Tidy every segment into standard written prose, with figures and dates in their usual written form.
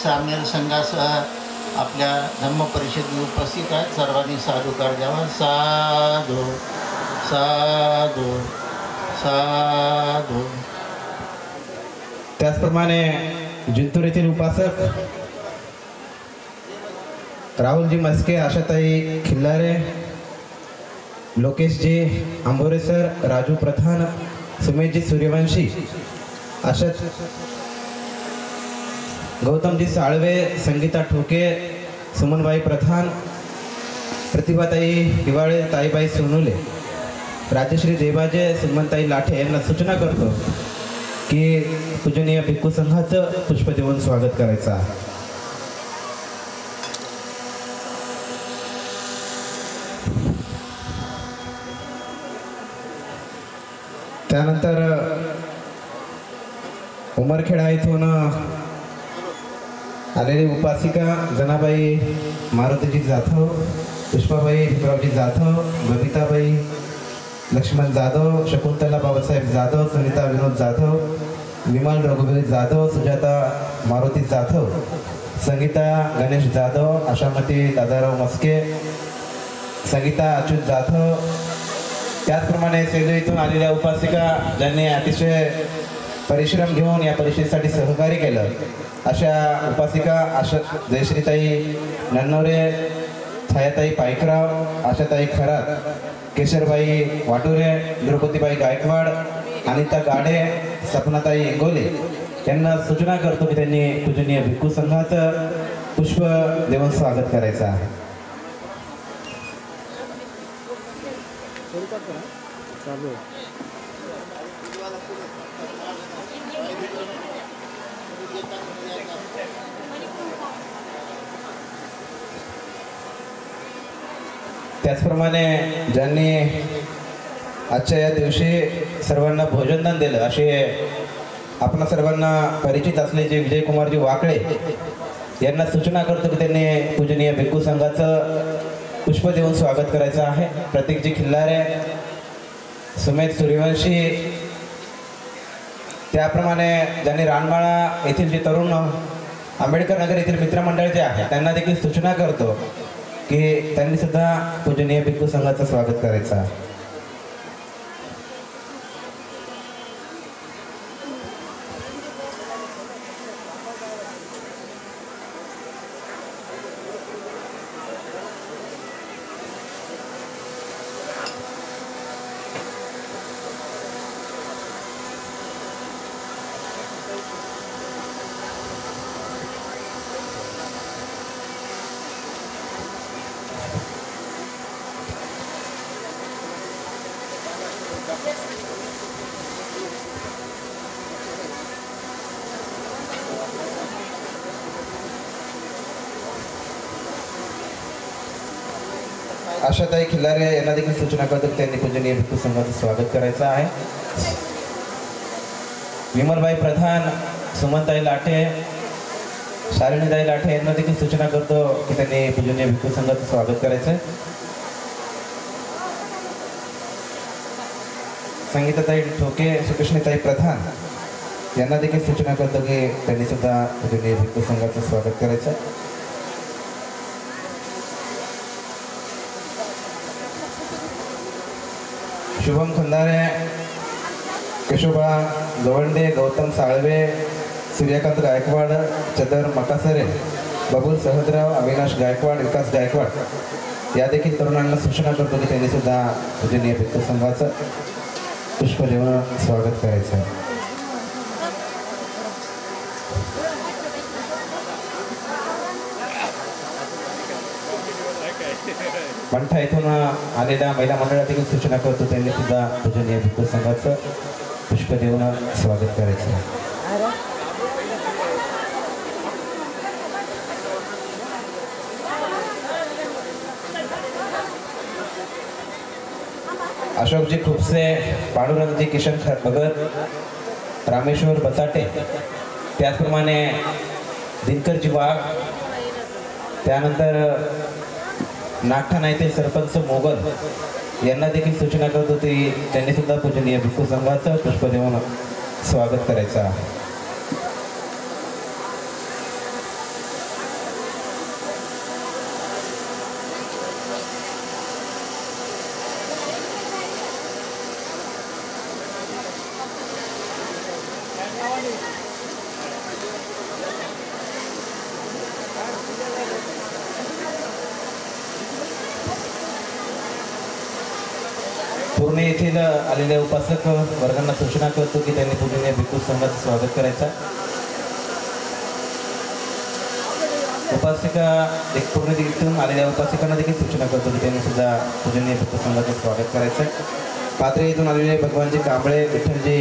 सामील संघासह आपल्या धम्म परिषदेत उपस्थित आहेत. सर्वांनी साधुकार द्यावा. साधू साधू साधू. त्याचप्रमाणे जिंतूर येथील उपासक राहुलजी मस्के, आशाताई खिल्लारे, लोकेशजी आंबोरे सर, राजू प्रधान, सुमेशजी सूर्यवंशी, आशा गौतमजी साळवे, संगीता ठोके, सुमनबाई प्रधान, प्रतिभाताई दिवाळे, ताईबाई सोनुले, राजश्री देवाजे, सुमनताई लाठे यांना सूचना करतो की पूजनीय भिक्खू संघाचं पुष्प देऊन स्वागत करायचं आहे. त्यानंतर उमरखेडा इथून आलेली उपासिका जनाबाई मारुतीजी जाधव, पुष्पाबाई भीमरावजी जाधव, बबिताबाई लक्ष्मण जाधव, शकुंतला बाबासाहेब जाधव, सुनीता विनोद जाधव, विमल रघुवीर जाधव, सुजाता मारुती जाधव, संगीता गणेश जाधव, आशामती दादाराव मस्के, संगीता अच्युत जाधव. त्याचप्रमाणे सेलू इथून आलेल्या उपासिका ज्यांनी अतिशय परिश्रम घेऊन या परिषदेसाठी सहकार्य केलं अशा उपासिका आशा जयश्रीताई नन्नवरे, छायाताई पायकराव, आशाताई खरात, केशरबाई वाटुरे, द्रौपदीबाई गायकवाड, अनिता गाडे, सपनाताई इंगोले यांना सूचना करतो की त्यांनी पूजनीय भिक्खू संघाचं पुष्प देऊन स्वागत करायचं आहे. त्याचप्रमाणे ज्यांनी आजच्या या दिवशी सर्वांना भोजनदान दिलं असे आपणा सर्वांना परिचित असलेले विजयकुमारजी वाकळे यांना सूचना करतो की त्यांनी पूजनीय भिक्खू संघाचं पुष्प देऊन स्वागत करायचं आहे. प्रतीकजी खिल्लारे, सुमेध सूर्यवंशी, त्याप्रमाणे ज्यांनी रानमाळा येथील जे तरुण आंबेडकर नगर येथील मित्रमंडळ जे आहे त्यांना देखील सूचना करतो की त्यांनी सुद्धा पूजनीय भिक्खू संघाचं स्वागत करायचं आहे. आशाताई खिल्लारे यांना देखील सूचना करतो की त्यांनी पूजनीय भिक्खू संघाचं स्वागत करायचं आहे. विमलबाई प्रधान, सुमनताई लाठे, शालिनीताई लाठे यांना देखील सूचना करतो की त्यांनी पूजनीय भिक्खू संघाचं स्वागत करायचं आहे. संगीताताई ठोके, सुकृष्णताई प्रधान यांना देखील सूचना करतो की त्यांनी सुद्धा पूजनीय भिक्खू संघाचं स्वागत करायचं आहे. शुभम खंदारे, केशोबा गवंडे, गौतम साळवे, सूर्यकांत गायकवाड, चदर मकासरे, बबुल सहदराव, अविनाश गायकवाड, विकास गायकवाड या देखील तरुणांना सूचना करतो की त्यांनी सुद्धा पूजनीय भिक्खू संघाचं पुष्प देऊन स्वागत करायचं आहे. मंठा इथून आलेल्या महिला मंडळातील सूचना करतो त्यांनी सुद्धा पूजनीय भिक्खू संघाचं पुष्प देऊन स्वागत करायचं आहे. अशोकजी खुपसे, पांडुरंगजी किशन भगत, रामेश्वर बचाटे, त्याचप्रमाणे दिनकरजी वाघ, त्यानंतर नागठाणा येथील सरपंच मोगल यांना देखील सूचना करत होती त्यांनी सुद्धा पूजनीय भिक्खू संघाचं पुष्प देऊन स्वागत करायचं आहे. पुणे येथील आलेल्या उपासक वर्गांना सूचना करतो की त्यांनी पूजनीय भिक्खू संघाचं स्वागत करायचं. उपासिका पूर्ण दिवसातून आलेल्या उपासिकांना देखील सूचना करतो की त्यांनी सुद्धा पूजनीय भिक्खू संघाचं स्वागत करायचं. पाथरे येथून आलेले भगवानजी कांबळे, विठ्ठलजी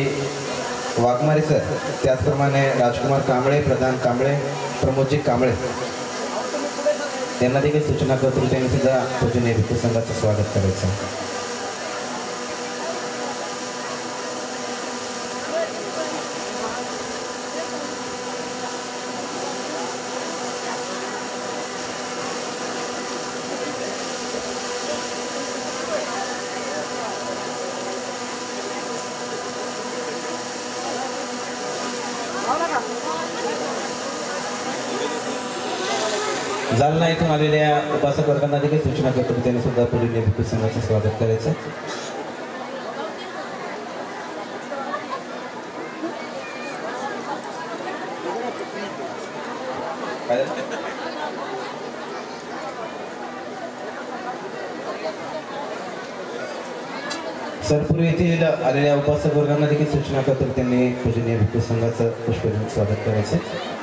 वाघमारे सर, त्याचप्रमाणे राजकुमार कांबळे, प्रधान कांबळे, प्रमोदजी कांबळे यांना देखील सूचना करतो की त्यांनी सुद्धा पूजनीय भिक्खू संघाचं स्वागत करायचं. जालना येथून आलेल्या उपासक वर्गांना देखील सूचना करतो की त्यांनी सुद्धा पूजनीय भिक्खू संघाचं स्वागत करायचं. सरपूर येथील आलेल्या उपासक वर्गांना देखील सूचना करतो की त्यांनी पूजनीय भिक्खू संघाचं पुष्पगुच्छ स्वागत करायचं.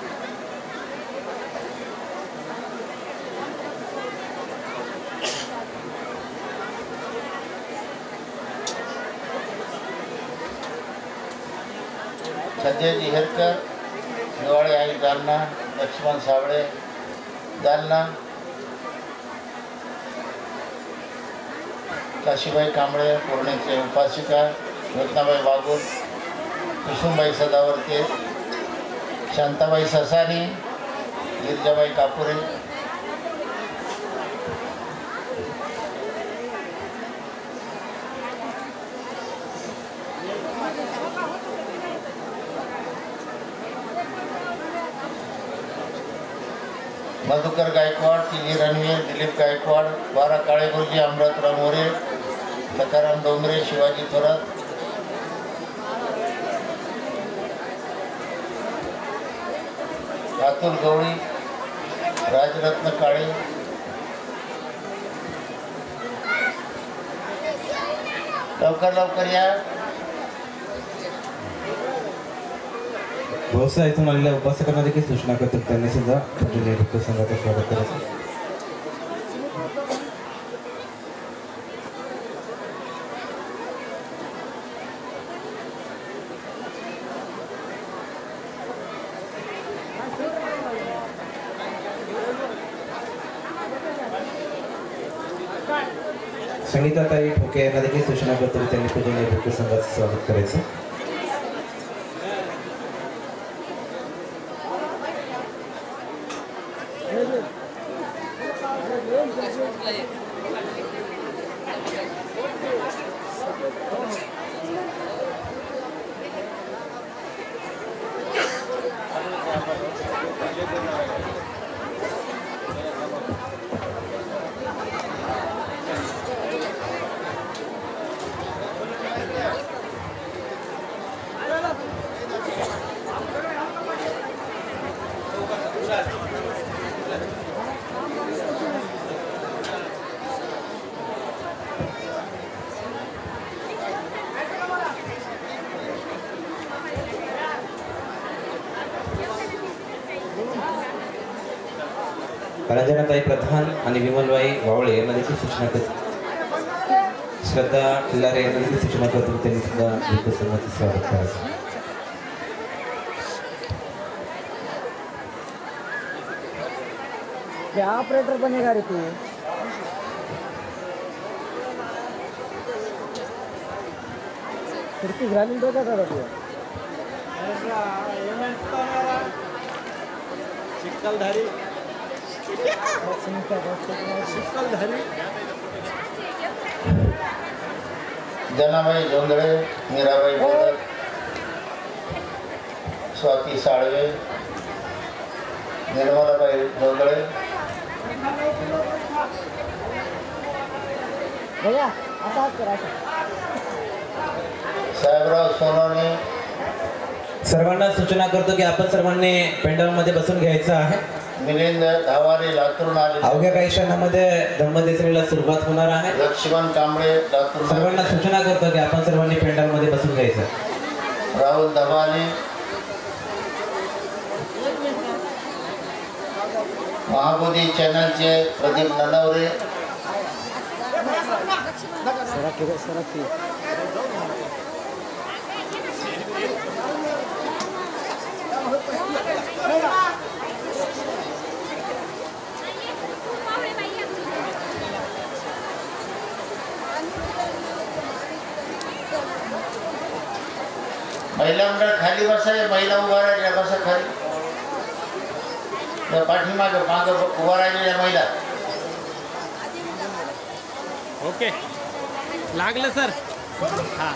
संजयजी हेरकर, दिवाळी आई जालना, लक्ष्मण सावळे जालना, काशीबाई कांबळे पूर्णेचे उपासिका, ज्योत्नाबाई वाघूर, कुसुमबाई सदावर्ते, शांताबाई ससानी, गिरजाबाई कापुरे, मधुकर गायकवाड, टी.जी. रणवीर, दिलीप गायकवाड, बारा काळेगुरुजी, अमृतराव मोरे, सखाराम डोंगरे, शिवाजी थोरात, अतुल गवळी, राजरत्न काळे, लवकर लवकर या. व्यवसाय येथून आलेल्या उपासकांना देखील सूचना करतो त्यांनी सुद्धा पूजनीय भिक्खू संघाचं स्वागत करायचं. संगीताताई ठोके यांना देखील सूचना करतो त्यांनी पूजनीय भिक्खू संघाचं स्वागत करायचं. रंजनाताई प्रधान आणि विमलबाई वावळे यांना देखील सूचना करतो. श्रद्धा खिल्लारे यांना देखील सूचना करतो त्यांनी सुद्धा भिक्खू संघाचं स्वागत करायचं. क्या ऑपरेटर बनेगा रे तू? खिड़की घालून डोक्यात आला तू. चिखलधारी जनाबाई जोंधळे, मीराबाई बोरक, स्वाती साळवे, निर्मलाबाई जोंधळे, साहेबराव सोनवणे. सर्वांना सूचना करतो की आपण सर्वांनी पेंडॉलमध्ये बसून घ्यायचं आहे. मिलिंद धावारे लातूरून आले. अवघ्या काही क्षणामध्ये धम्मदेसरीला सुरुवात होणार आहे. लक्ष्मण कांबळे लातूर. सर्वांना सूचना करतो की आपण सर्वांनी पेंडॉलमध्ये बसून घ्यायचं. राहुल दबाले. महाबोधी चॅनलचे प्रदीप ननवरे. सरकी महिला मंडळ खाली बसाय. महिला उभा राहिल्या बसा खाली. त्या पाठीमाग माग उभा राहिलेल्या महिला. ओके लागलं सर. हां